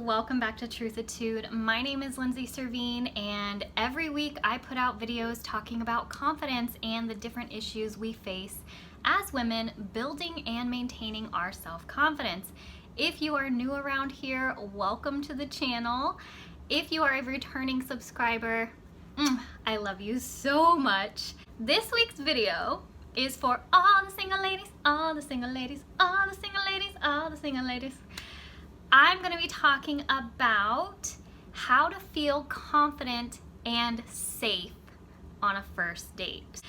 welcome back to Truthatude. My name is Lindsey Servin, and every week I put out videos talking about confidence and the different issues we face as women building and maintaining our self-confidence. If you are new around here, welcome to the channel. If you are a returning subscriber, I love you so much. This week's video is for all the single ladies, all the single ladies, all the single ladies, all the single ladies. I'm going to be talking about how to feel confident and safe on a first date.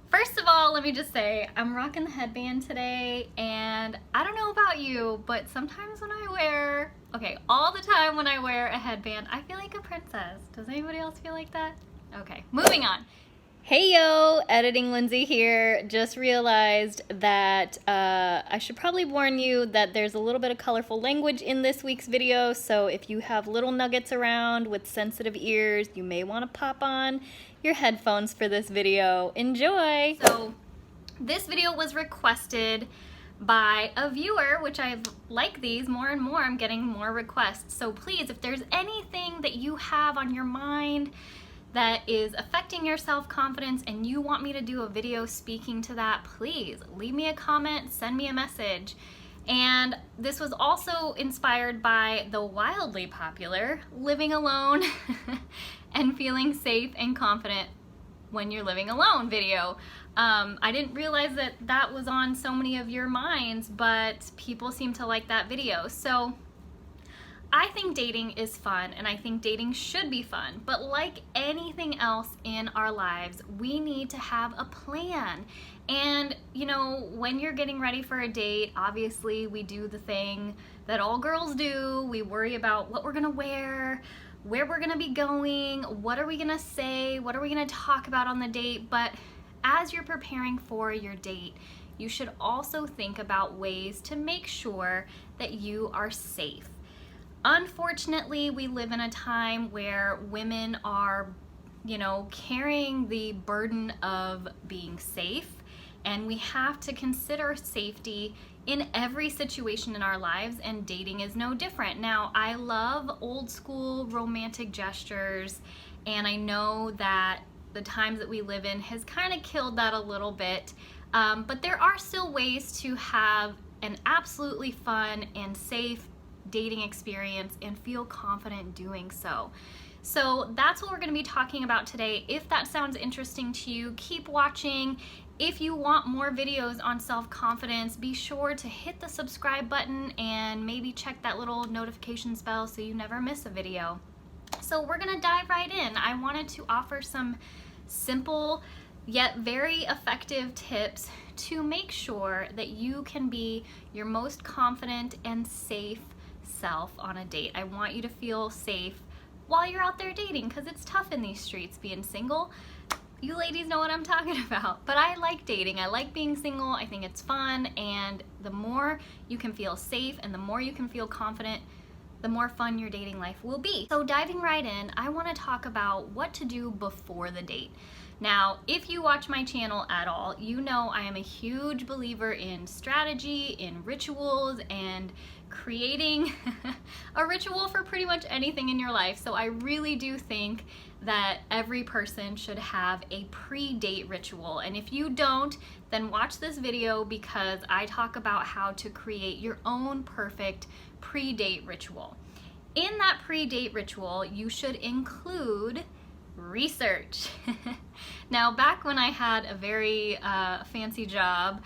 First of all, let me just say, I'm rocking the headband today, and I don't know about you, but sometimes when I wear, all the time when I wear a headband, I feel like a princess. Does anybody else feel like that? Okay, moving on. Hey yo, Editing Lindsey here. Just realized that I should probably warn you that there's a little bit of colorful language in this week's video, so if you have little nuggets around with sensitive ears, you may want to pop on your headphones for this video. Enjoy! So this video was requested by a viewer, which I like these more and more. I'm getting more requests. So please, if there's anything that you have on your mind that is affecting your self-confidence and you want me to do a video speaking to that, please leave me a comment, send me a message. And this was also inspired by the wildly popular Living Alone and Feeling Safe and Confident When You're Living Alone video. I didn't realize that that was on so many of your minds, but people seem to like that video. So I think dating is fun, and I think dating should be fun, but like anything else in our lives, we need to have a plan. And you know, when you're getting ready for a date, obviously we do the thing that all girls do. We worry about what we're gonna wear, where we're gonna be going, what are we gonna say, what are we gonna talk about on the date. But as you're preparing for your date, you should also think about ways to make sure that you are safe. Unfortunately, we live in a time where women are, carrying the burden of being safe, and we have to consider safety in every situation in our lives, and dating is no different. Now, I love old school romantic gestures, and I know that the times that we live in has kind of killed that a little bit, but there are still ways to have an absolutely fun and safe dating experience and feel confident doing so. So that's what we're going to be talking about today. If that sounds interesting to you, keep watching. If you want more videos on self-confidence, be sure to hit the subscribe button and maybe check that little notifications bell so you never miss a video. So we're going to dive right in. I wanted to offer some simple yet very effective tips to make sure that you can be your most confident and safe self on a date. I want you to feel safe while you're out there dating, because it's tough in these streets being single. You ladies know what I'm talking about. But I like dating. I like being single. I think it's fun, and the more you can feel safe and the more you can feel confident, the more fun your dating life will be. So diving right in, I want to talk about what to do before the date. Now, if you watch my channel at all, you know I am a huge believer in strategy, in rituals, and creating a ritual for pretty much anything in your life. So I really do think that every person should have a pre-date ritual. And if you don't, then watch this video, because I talk about how to create your own perfect pre-date ritual. In that pre-date ritual, you should include research. Now, back when I had a very fancy job,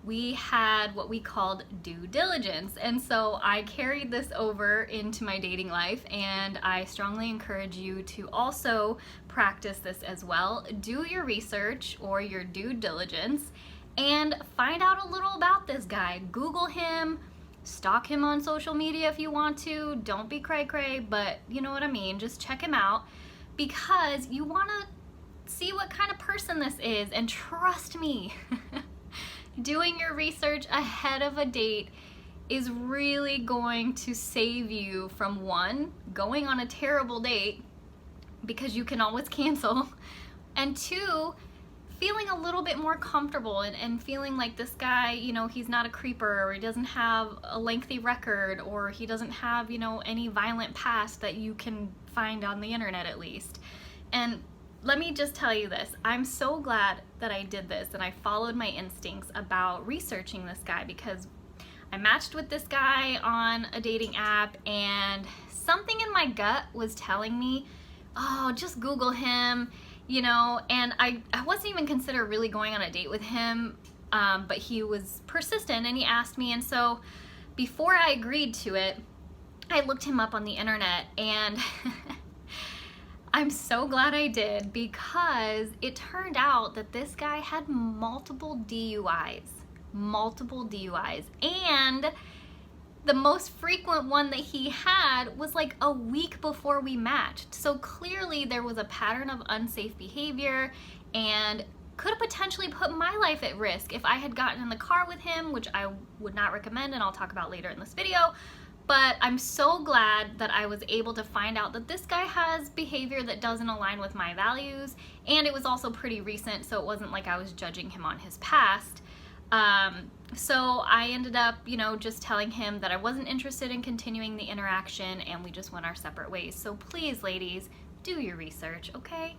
we had what we called due diligence, and so I carried this over into my dating life, and I strongly encourage you to also practice this as well. Do your research or your due diligence and find out a little about this guy. Google him, stalk him on social media if you want to. Don't be cray-cray, but you know what I mean. Just check him out, because you want to see what kind of person this is. And trust me, doing your research ahead of a date is really going to save you from, one, going on a terrible date, because you can always cancel, and two, feeling a little bit more comfortable and feeling like this guy, you know, he's not a creeper, or he doesn't have a lengthy record, or he doesn't have, you know, any violent past that you can find on the internet at least. And let me just tell you this, I'm so glad that I did this and I followed my instincts about researching this guy, because I matched with this guy on a dating app and something in my gut was telling me, oh, just Google him, you know, and I wasn't even consider really going on a date with him, but he was persistent and he asked me, and so before I agreed to it, I looked him up on the internet, and I'm so glad I did, because it turned out that this guy had multiple DUIs, and the most frequent one that he had was like a week before we matched. So clearly there was a pattern of unsafe behavior and could have potentially put my life at risk if I had gotten in the car with him, which I would not recommend and I'll talk about later in this video. But I'm so glad that I was able to find out that this guy has behavior that doesn't align with my values, and it was also pretty recent, so it wasn't like I was judging him on his past. So I ended up, you know, just telling him that I wasn't interested in continuing the interaction, and we just went our separate ways. So please, ladies, do your research, okay?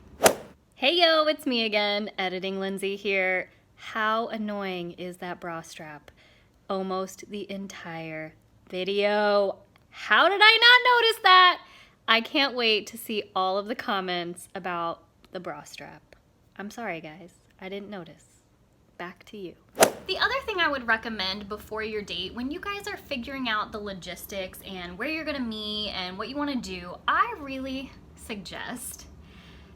Hey yo, it's me again, Editing Lindsey here. How annoying is that bra strap? Almost the entire video. How did I not notice that? I can't wait to see all of the comments about the bra strap. I'm sorry guys, I didn't notice. Back to you. The other thing I would recommend before your date, when you guys are figuring out the logistics and where you're gonna meet and what you wanna do, I really suggest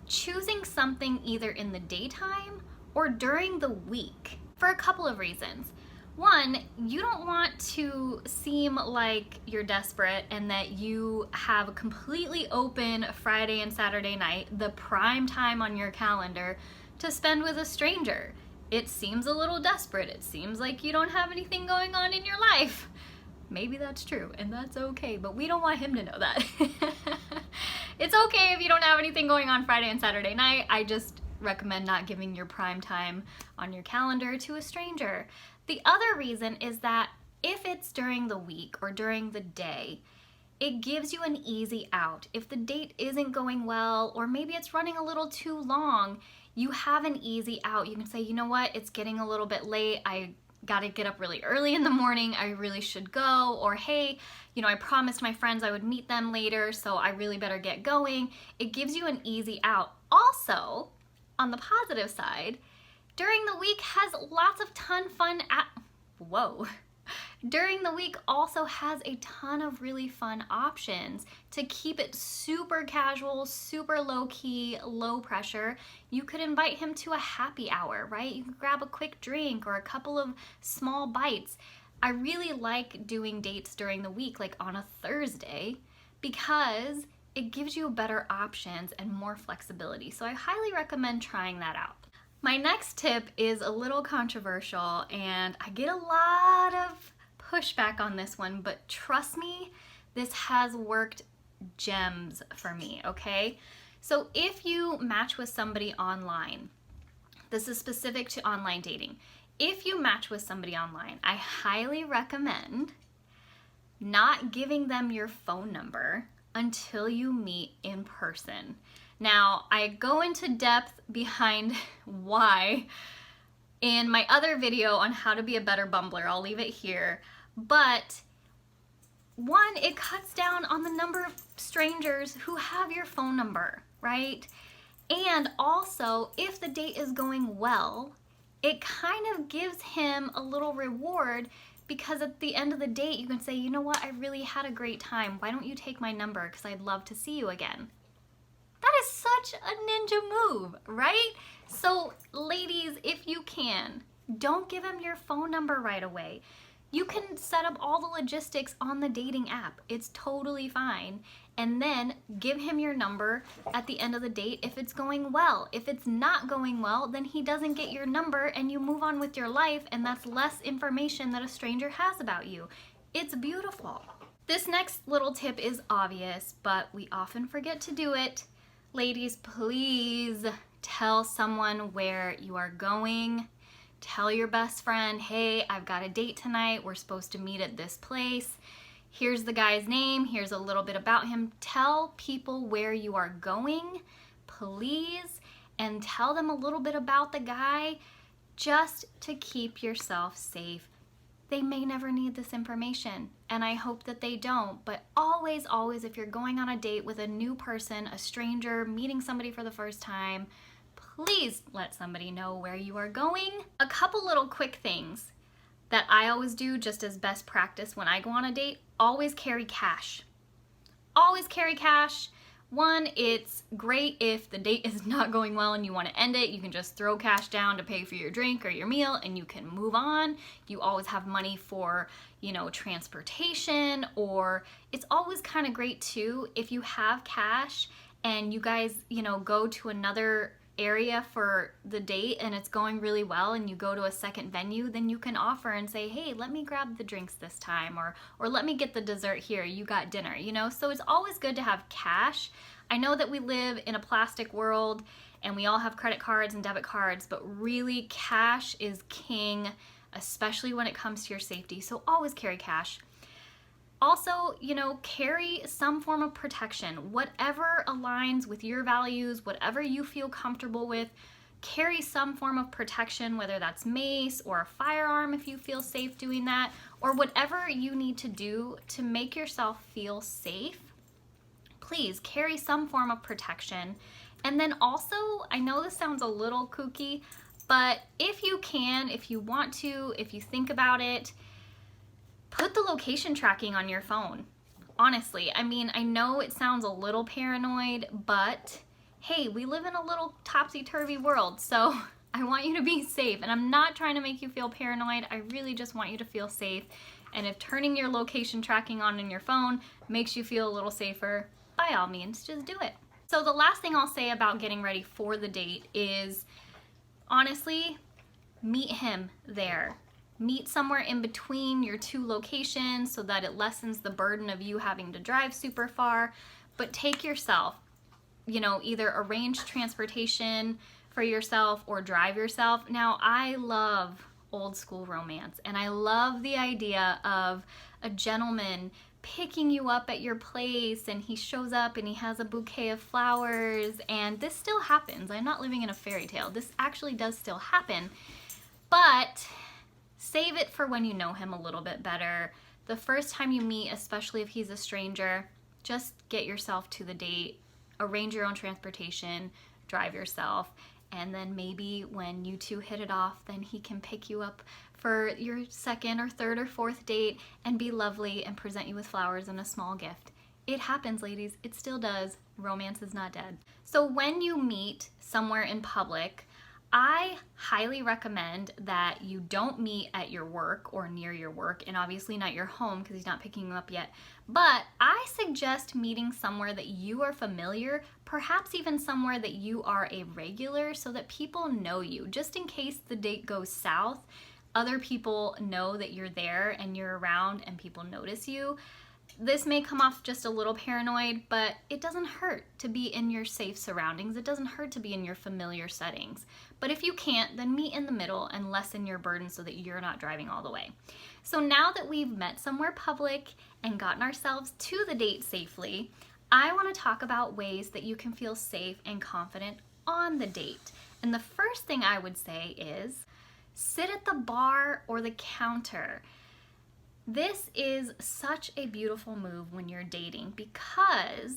choosing something either in the daytime or during the week for a couple of reasons. One, you don't want to seem like you're desperate and that you have a completely open Friday and Saturday night, the prime time on your calendar, to spend with a stranger. It seems a little desperate. It seems like you don't have anything going on in your life. Maybe that's true, and that's okay, but we don't want him to know that. It's okay if you don't have anything going on Friday and Saturday night. I just recommend not giving your prime time on your calendar to a stranger. The other reason is that if it's during the week or during the day, it gives you an easy out. If the date isn't going well, or maybe it's running a little too long, you have an easy out. You can say, you know what, it's getting a little bit late. I gotta get up really early in the morning. I really should go. Or hey, you know, I promised my friends I would meet them later, so I really better get going. It gives you an easy out. Also, on the positive side, during the week has lots of fun During the week also has a ton of really fun options to keep it super casual, super low-key, low pressure. You could invite him to a happy hour, right? You could grab a quick drink or a couple of small bites. I really like doing dates during the week, like on a Thursday, because it gives you better options and more flexibility. So I highly recommend trying that out. My next tip is a little controversial, and I get a lot of pushback on this one, but trust me, this has worked gems for me, okay? So if you match with somebody online, this is specific to online dating. If you match with somebody online, I highly recommend not giving them your phone number until you meet in person. Now, I go into depth behind why in my other video on how to be a better bumbler. I'll leave it here. But one, it cuts down on the number of strangers who have your phone number, right? And also, if the date is going well, it kind of gives him a little reward, because at the end of the date, you can say, you know what, I really had a great time. Why don't you take my number? Because I'd love to see you again. That is such a ninja move, right? So ladies, if you can, don't give him your phone number right away. You can set up all the logistics on the dating app. It's totally fine. And then give him your number at the end of the date if it's going well. If it's not going well, then he doesn't get your number and you move on with your life, and that's less information that a stranger has about you. It's beautiful. This next little tip is obvious, but we often forget to do it. Ladies, please Tell someone where you are going. Tell your best friend, hey, I've got a date tonight. We're supposed to meet at this place. Here's the guy's name. Here's a little bit about him. Tell people where you are going, please, and tell them a little bit about the guy just to keep yourself safe. They may never need this information, and I hope that they don't, but always, always, if you're going on a date with a new person, a stranger, meeting somebody for the first time, please let somebody know where you are going. A couple little quick things that I always do just as best practice when I go on a date: always carry cash. Always carry cash. One, it's great if the date is not going well and you want to end it. You can just throw cash down to pay for your drink or your meal and you can move on. You always have money for, transportation, or it's always kind of great too if you have cash and you guys, go to another area for the date and it's going really well and you go to a second venue, then you can offer and say, hey, let me grab the drinks this time, or let me get the dessert here, you got dinner, so it's always good to have cash. I know that we live in a plastic world and we all have credit cards and debit cards, but really cash is king, especially when it comes to your safety, so always carry cash. Also, carry some form of protection. Whatever aligns with your values, whatever you feel comfortable with, carry some form of protection, whether that's mace or a firearm if you feel safe doing that, or whatever you need to do to make yourself feel safe. Please carry some form of protection. And then also, I know this sounds a little kooky, but if you can, if you want to, if you think about it, put the location tracking on your phone. Honestly, I know it sounds a little paranoid, but hey, we live in a little topsy-turvy world, so I want you to be safe. And I'm not trying to make you feel paranoid. I really just want you to feel safe. And if turning your location tracking on in your phone makes you feel a little safer, by all means, just do it. So the last thing I'll say about getting ready for the date is, honestly, meet him there. Meet somewhere in between your two locations so that it lessens the burden of you having to drive super far. But take yourself, either arrange transportation for yourself or drive yourself. Now, I love old school romance, and I love the idea of a gentleman picking you up at your place and he shows up and he has a bouquet of flowers, and this still happens. I'm not living in a fairy tale. This actually does still happen, but save it for when you know him a little bit better. The first time you meet, especially if he's a stranger, just get yourself to the date, arrange your own transportation, drive yourself, and then maybe when you two hit it off, then he can pick you up for your second or third or fourth date and be lovely and present you with flowers and a small gift. It happens, ladies. It still does. Romance is not dead. So when you meet somewhere in public, I highly recommend that you don't meet at your work or near your work, and obviously not your home because he's not picking you up yet. But I suggest meeting somewhere that you are familiar, perhaps even somewhere that you are a regular, so that people know you. Just in case the date goes south, other people know that you're there and you're around and people notice you. This may come off just a little paranoid, but it doesn't hurt to be in your safe surroundings. It doesn't hurt to be in your familiar settings. But if you can't, then meet in the middle and lessen your burden so that you're not driving all the way. So now that we've met somewhere public and gotten ourselves to the date safely, I want to talk about ways that you can feel safe and confident on the date. And the first thing I would say is sit at the bar or the counter. This is such a beautiful move when you're dating because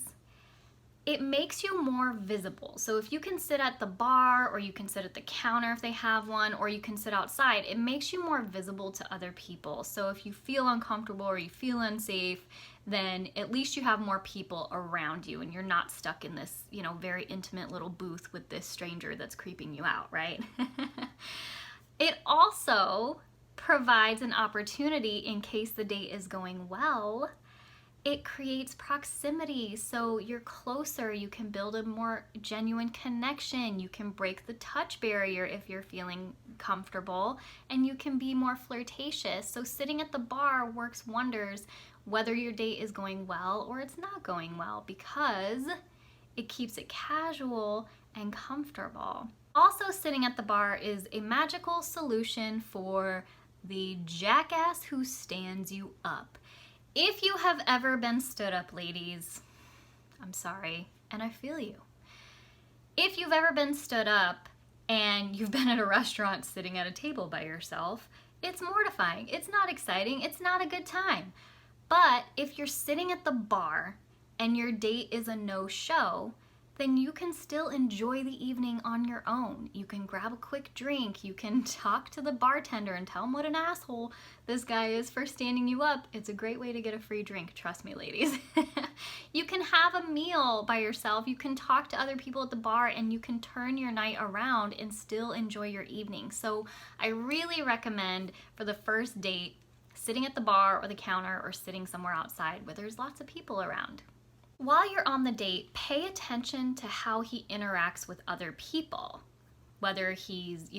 it makes you more visible. So if you can sit at the bar, or you can sit at the counter if they have one, or you can sit outside, it makes you more visible to other people. So if you feel uncomfortable or you feel unsafe, then at least you have more people around you and you're not stuck in this, very intimate little booth with this stranger that's creeping you out, right? It also provides an opportunity in case the date is going well. It creates proximity, so you're closer, you can build a more genuine connection, you can break the touch barrier if you're feeling comfortable, and you can be more flirtatious. So sitting at the bar works wonders whether your date is going well or it's not going well, because It keeps it casual and comfortable. Also, sitting at the bar is a magical solution for the jackass who stands you up. If you have ever been stood up, ladies, I'm sorry, and I feel you. If you've ever been stood up and you've been at a restaurant sitting at a table by yourself, it's mortifying. It's not exciting. It's not a good time. But if you're sitting at the bar and your date is a no-show, then you can still enjoy the evening on your own. You can grab a quick drink. You can talk to the bartender and tell him what an asshole this guy is for standing you up. It's a great way to get a free drink, trust me, ladies. You can have a meal by yourself. You can talk to other people at the bar, and you can turn your night around and still enjoy your evening. So I really recommend for the first date, sitting at the bar or the counter or sitting somewhere outside where there's lots of people around. While you're on the date, pay attention to how he interacts with other people. Whether he's,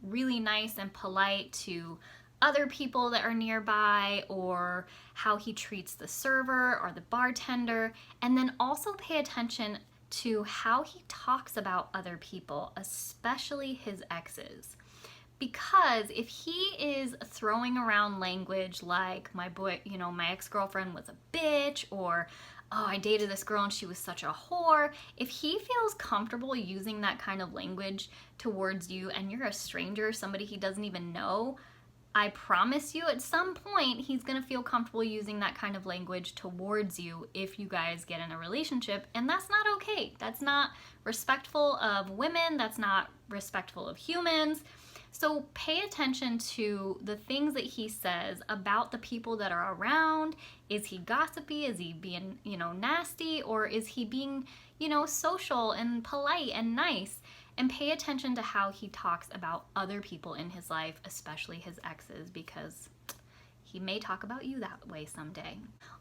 really nice and polite to other people that are nearby, or how he treats the server or the bartender. And then also pay attention to how he talks about other people, especially his exes. Because if he is throwing around language like my ex-girlfriend was a bitch, or oh, I dated this girl and she was such a whore. If he feels comfortable using that kind of language towards you and you're a stranger, somebody he doesn't even know, I promise you at some point he's gonna feel comfortable using that kind of language towards you if you guys get in a relationship, and that's not okay. That's not respectful of women, that's not respectful of humans. So pay attention to the things that he says about the people that are around. Is he gossipy? Is he being, nasty? Or is he being, social and polite and nice? And pay attention to how he talks about other people in his life, especially his exes, because he may talk about you that way someday.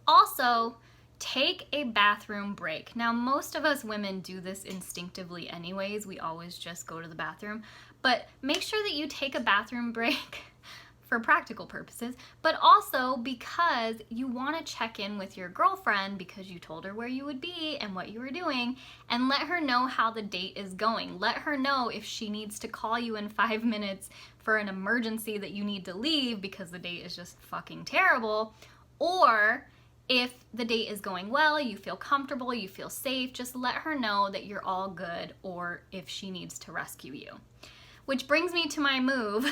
Also, take a bathroom break. Now, most of us women do this instinctively anyways. We always just go to the bathroom. But make sure that you take a bathroom break for practical purposes, but also because you want to check in with your girlfriend because you told her where you would be and what you were doing, and let her know how the date is going. Let her know if she needs to call you in 5 minutes for an emergency that you need to leave because the date is just fucking terrible, or if the date is going well, you feel comfortable, you feel safe, just let her know that you're all good, or if she needs to rescue you. Which brings me to my move.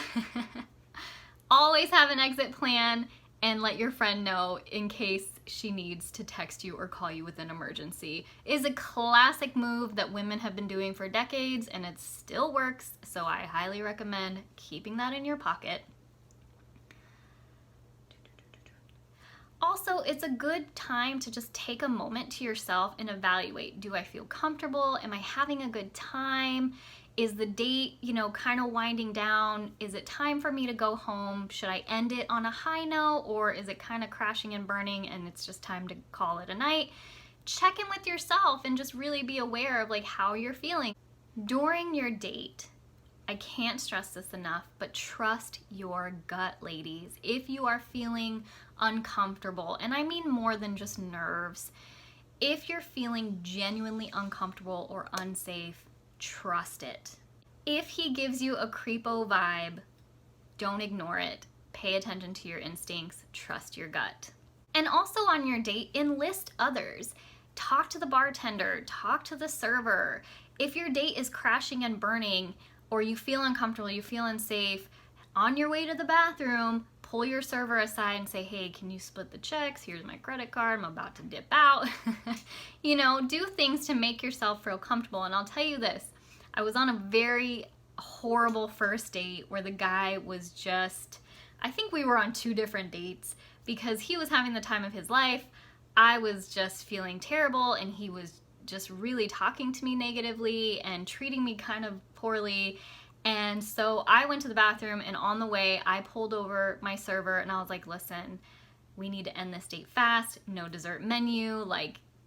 Always have an exit plan and let your friend know in case she needs to text you or call you with an emergency. It is a classic move that women have been doing for decades, and it still works, so I highly recommend keeping that in your pocket. Also, it's a good time to just take a moment to yourself and evaluate. Do I feel comfortable? Am I having a good time? Is the date, kind of winding down? Is it time for me to go home? Should I end it on a high note, or is it kind of crashing and burning and it's just time to call it a night? Check in with yourself and just really be aware of how you're feeling. During your date, I can't stress this enough, but trust your gut, ladies. If you are feeling uncomfortable, and I mean more than just nerves, if you're feeling genuinely uncomfortable or unsafe, trust it. If he gives you a creepo vibe, don't ignore it. Pay attention to your instincts, trust your gut. And also on your date, enlist others. Talk to the bartender, talk to the server. If your date is crashing and burning, or you feel uncomfortable, you feel unsafe, on your way to the bathroom, pull your server aside and say, hey, can you split the checks? Here's my credit card, I'm about to dip out. Do things to make yourself feel comfortable. And I'll tell you this, I was on a very horrible first date where the guy was just, I think we were on 2 different dates because he was having the time of his life. I was just feeling terrible, and he was just really talking to me negatively and treating me kind of poorly. And so I went to the bathroom, and on the way I pulled over my server and I was like, listen, we need to end this date fast, no dessert menu,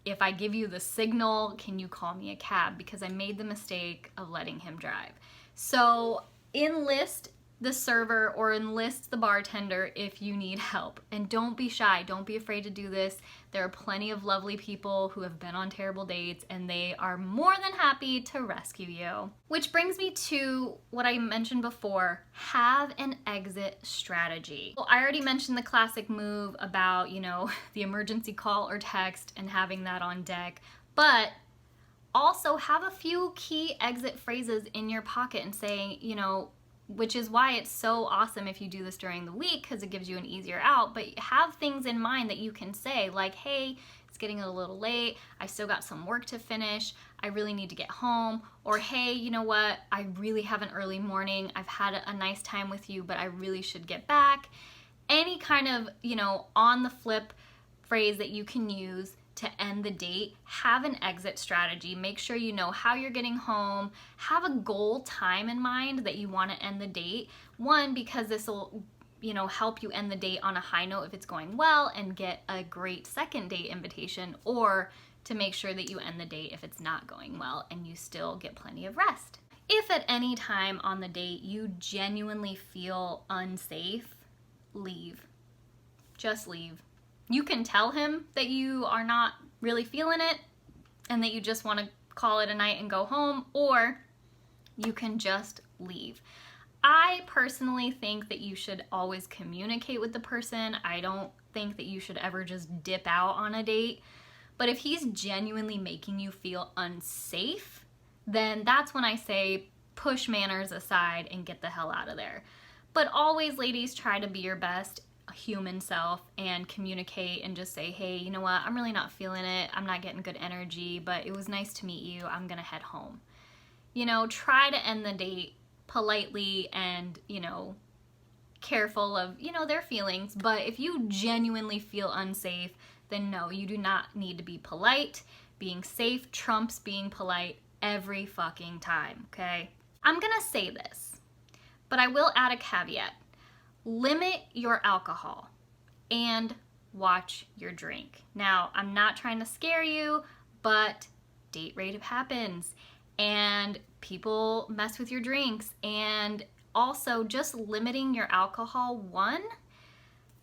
if I give you the signal, can you call me a cab? Because I made the mistake of letting him drive. So enlist the server or enlist the bartender if you need help. And don't be shy, don't be afraid to do this. There are plenty of lovely people who have been on terrible dates, and they are more than happy to rescue you. Which brings me to what I mentioned before, have an exit strategy. Well, I already mentioned the classic move about, the emergency call or text and having that on deck, but also have a few key exit phrases in your pocket and saying, which is why it's so awesome if you do this during the week, because it gives you an easier out, but have things in mind that you can say, like, hey, it's getting a little late, I still got some work to finish, I really need to get home, or hey, you know what, I really have an early morning, I've had a nice time with you, but I really should get back. Any kind of, on the flip phrase that you can use to end the date. Have an exit strategy. Make sure you know how you're getting home. Have a goal time in mind that you want to end the date. One, because this will, help you end the date on a high note if it's going well and get a great second date invitation, or to make sure that you end the date if it's not going well and you still get plenty of rest. If at any time on the date you genuinely feel unsafe, leave. Just leave. You can tell him that you are not really feeling it and that you just want to call it a night and go home, or you can just leave. I personally think that you should always communicate with the person. I don't think that you should ever just dip out on a date. But if he's genuinely making you feel unsafe, then that's when I say push manners aside and get the hell out of there. But always, ladies, try to be your best human self and communicate and just say, hey, you know what, I'm really not feeling it, I'm not getting good energy, but it was nice to meet you, I'm gonna head home. Try to end the date politely and, careful of, their feelings. But if you genuinely feel unsafe, then no, you do not need to be polite. Being safe trumps being polite every fucking time, okay? I'm gonna say this, but I will add a caveat. Limit your alcohol and watch your drink. Now, I'm not trying to scare you, but date rape happens and people mess with your drinks. And also, just limiting your alcohol, one,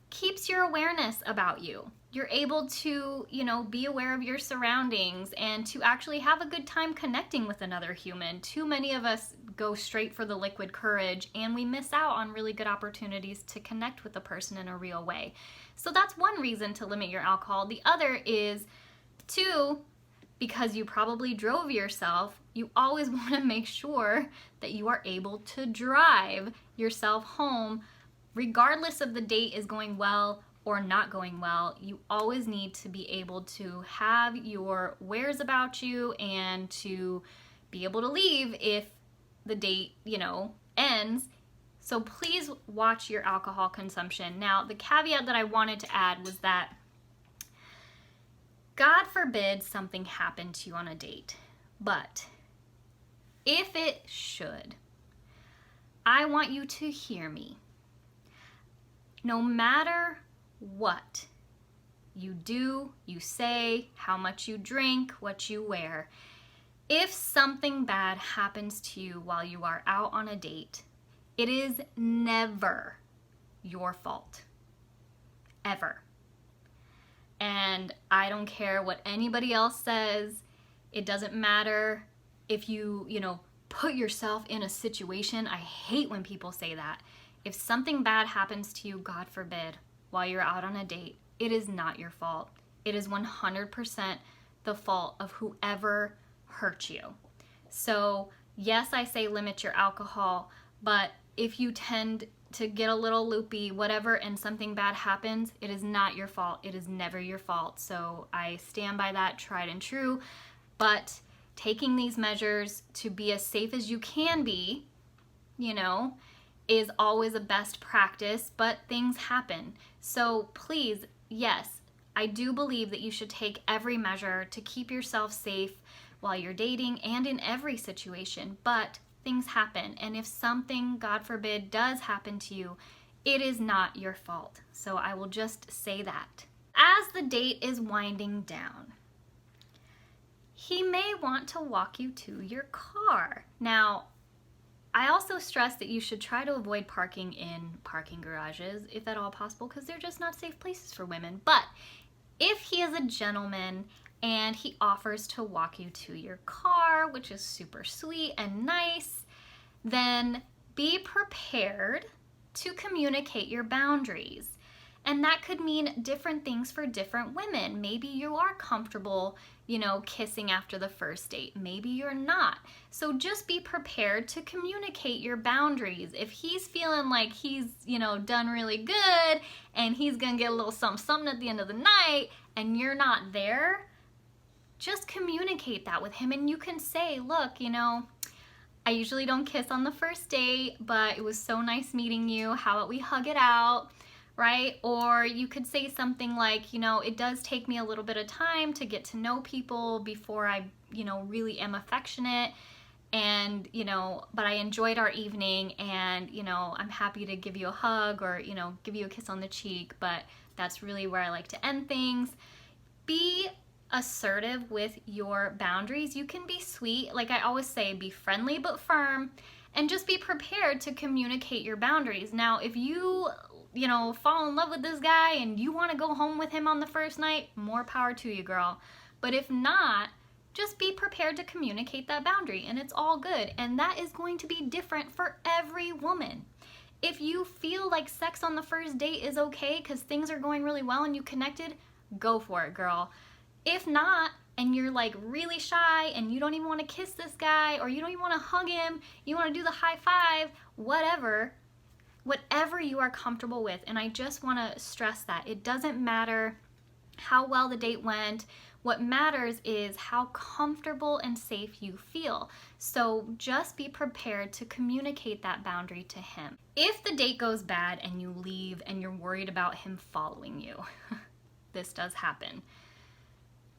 keeps your awareness about you. You're able to, be aware of your surroundings and to actually have a good time connecting with another human. Too many of us go straight for the liquid courage and we miss out on really good opportunities to connect with a person in a real way. So that's one reason to limit your alcohol. The other is, two, because you probably drove yourself, you always want to make sure that you are able to drive yourself home, regardless of the date is going well or not going well. You always need to be able to have your wares about you and to be able to leave if the date, ends. So please watch your alcohol consumption. Now, the caveat that I wanted to add was that God forbid something happened to you on a date, but if it should, I want you to hear me. No matter what you do, you say, how much you drink, what you wear, if something bad happens to you while you are out on a date, it is never your fault. Ever. And I don't care what anybody else says. It doesn't matter if you, put yourself in a situation. I hate when people say that. If something bad happens to you, God forbid, while you're out on a date, it is not your fault. It is 100% the fault of whoever hurt you. So yes, I say limit your alcohol, but if you tend to get a little loopy, whatever, and something bad happens, it is not your fault. It is never your fault. So I stand by that, tried and true. But taking these measures to be as safe as you can be, is always a best practice, but things happen. So please, yes, I do believe that you should take every measure to keep yourself safe while you're dating and in every situation, but things happen. And if something, God forbid, does happen to you, it is not your fault. So I will just say that. As the date is winding down, he may want to walk you to your car. Now, I also stress that you should try to avoid parking in parking garages, if at all possible, because they're just not safe places for women. But If he is a gentleman and he offers to walk you to your car, which is super sweet and nice, then be prepared to communicate your boundaries. And that could mean different things for different women. Maybe you are comfortable, kissing after the first date. Maybe you're not. So just be prepared to communicate your boundaries. If he's feeling like he's, done really good and he's gonna get a little something at the end of the night and you're not there, just communicate that with him. And you can say, look, I usually don't kiss on the first date, but it was so nice meeting you. How about we hug it out? Right? Or you could say something like, it does take me a little bit of time to get to know people before I, really am affectionate, and, but I enjoyed our evening, and, I'm happy to give you a hug or, give you a kiss on the cheek, but that's really where I like to end things. Be assertive with your boundaries. You can be sweet. Like I always say, be friendly but firm, and just be prepared to communicate your boundaries. Now, if you fall in love with this guy and you want to go home with him on the first night, more power to you, girl. But if not, just be prepared to communicate that boundary, and it's all good. And that is going to be different for every woman. If you feel like sex on the first date is okay because things are going really well and you connected, go for it, girl. If not, and you're like really shy and you don't even want to kiss this guy, or you don't even want to hug him, you want to do the high five, whatever you are comfortable with. And I just want to stress that it doesn't matter how well the date went. What matters is how comfortable and safe you feel. So just be prepared to communicate that boundary to him. If the date goes bad and you leave and you're worried about him following you, this does happen.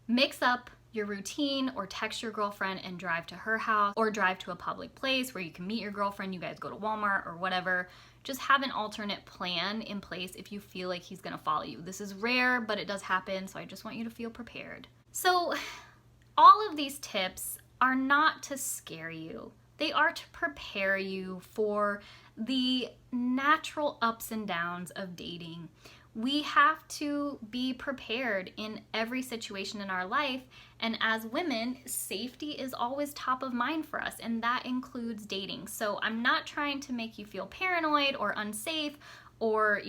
Mix up your routine, or text your girlfriend and drive to her house, or drive to a public place where you can meet your girlfriend. You guys go to Walmart or whatever. Just have an alternate plan in place if you feel like he's gonna follow you. This is rare, but it does happen, so I just want you to feel prepared. So all of these tips are not to scare you. They are to prepare you for the natural ups and downs of dating. We have to be prepared in every situation in our life, and as women, safety is always top of mind for us, and that includes dating. So I'm not trying to make you feel paranoid or unsafe or,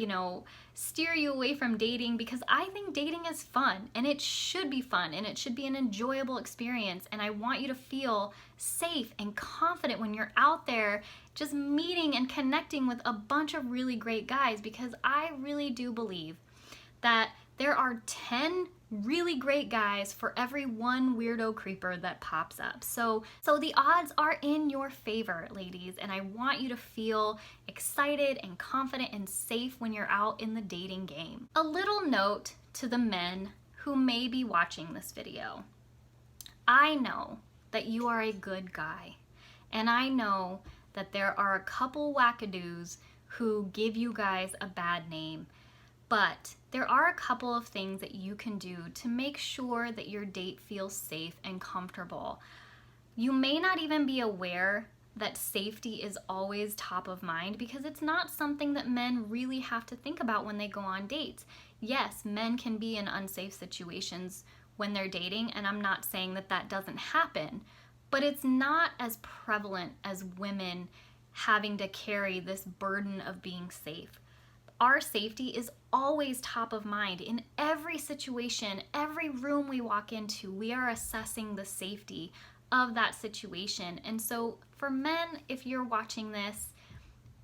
steer you away from dating, because I think dating is fun, and it should be fun, and it should be an enjoyable experience, and I want you to feel safe and confident when you're out there just meeting and connecting with a bunch of really great guys, because I really do believe that there are 10 really great guys for every one weirdo creeper that pops up. So the odds are in your favor, ladies, and I want you to feel excited and confident and safe when you're out in the dating game. A little note to the men who may be watching this video. I know that you are a good guy, and I know that there are a couple wackadoos who give you guys a bad name, but there are a couple of things that you can do to make sure that your date feels safe and comfortable. You may not even be aware that safety is always top of mind, because it's not something that men really have to think about when they go on dates. Yes, men can be in unsafe situations when they're dating, and I'm not saying that that doesn't happen, but it's not as prevalent as women having to carry this burden of being safe. Our safety is always top of mind. In every situation, every room we walk into, we are assessing the safety of that situation. And so for men, if you're watching this,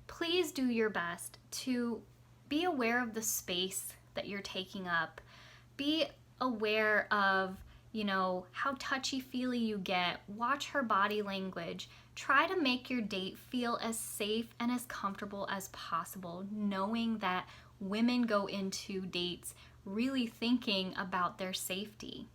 please do your best to be aware of the space that you're taking up. Be aware of, how touchy-feely you get. Watch her body language. Try to make your date feel as safe and as comfortable as possible, knowing that women go into dates really thinking about their safety.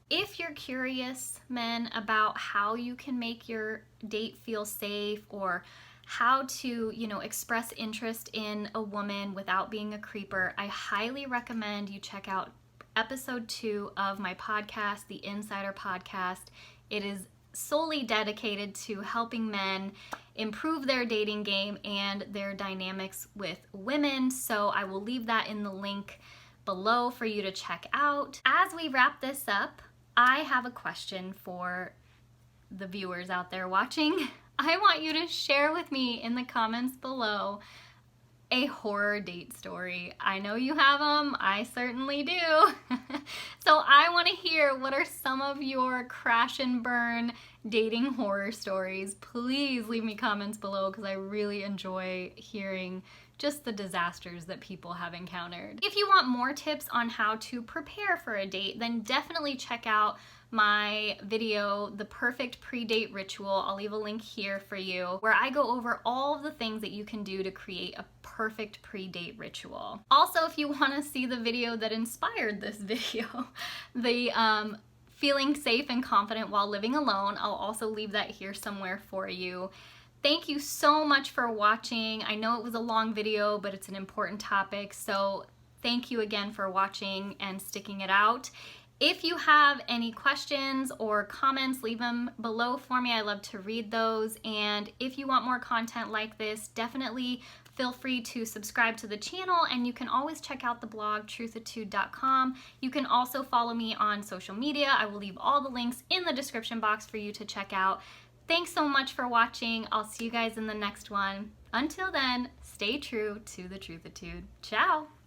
If you're curious, men, about how you can make your date feel safe, or how to, express interest in a woman without being a creeper, I highly recommend you check out episode 2 of my podcast, the Insider Podcast. It is solely dedicated to helping men improve their dating game and their dynamics with women. So I will leave that in the link below for you to check out. As we wrap this up, I have a question for the viewers out there watching. I want you to share with me in the comments below a horror date story. I know you have them, I certainly do. So I want to hear, what are some of your crash and burn dating horror stories? Please leave me comments below because I really enjoy hearing just the disasters that people have encountered. If you want more tips on how to prepare for a date, then definitely check out my video, The Perfect Pre-Date Ritual. I'll leave a link here for you, where I go over all of the things that you can do to create a perfect pre-date ritual. Also, if you want to see the video that inspired this video, the feeling safe and confident while living alone, I'll also leave that here somewhere for you. Thank you so much for watching. I know it was a long video, but it's an important topic, so thank you again for watching and sticking it out. If you have any questions or comments, leave them below for me. I love to read those. And if you want more content like this, definitely feel free to subscribe to the channel, and you can always check out the blog, Truthatude.com. You can also follow me on social media. I will leave all the links in the description box for you to check out. Thanks so much for watching. I'll see you guys in the next one. Until then, stay true to the Truthatude. Ciao!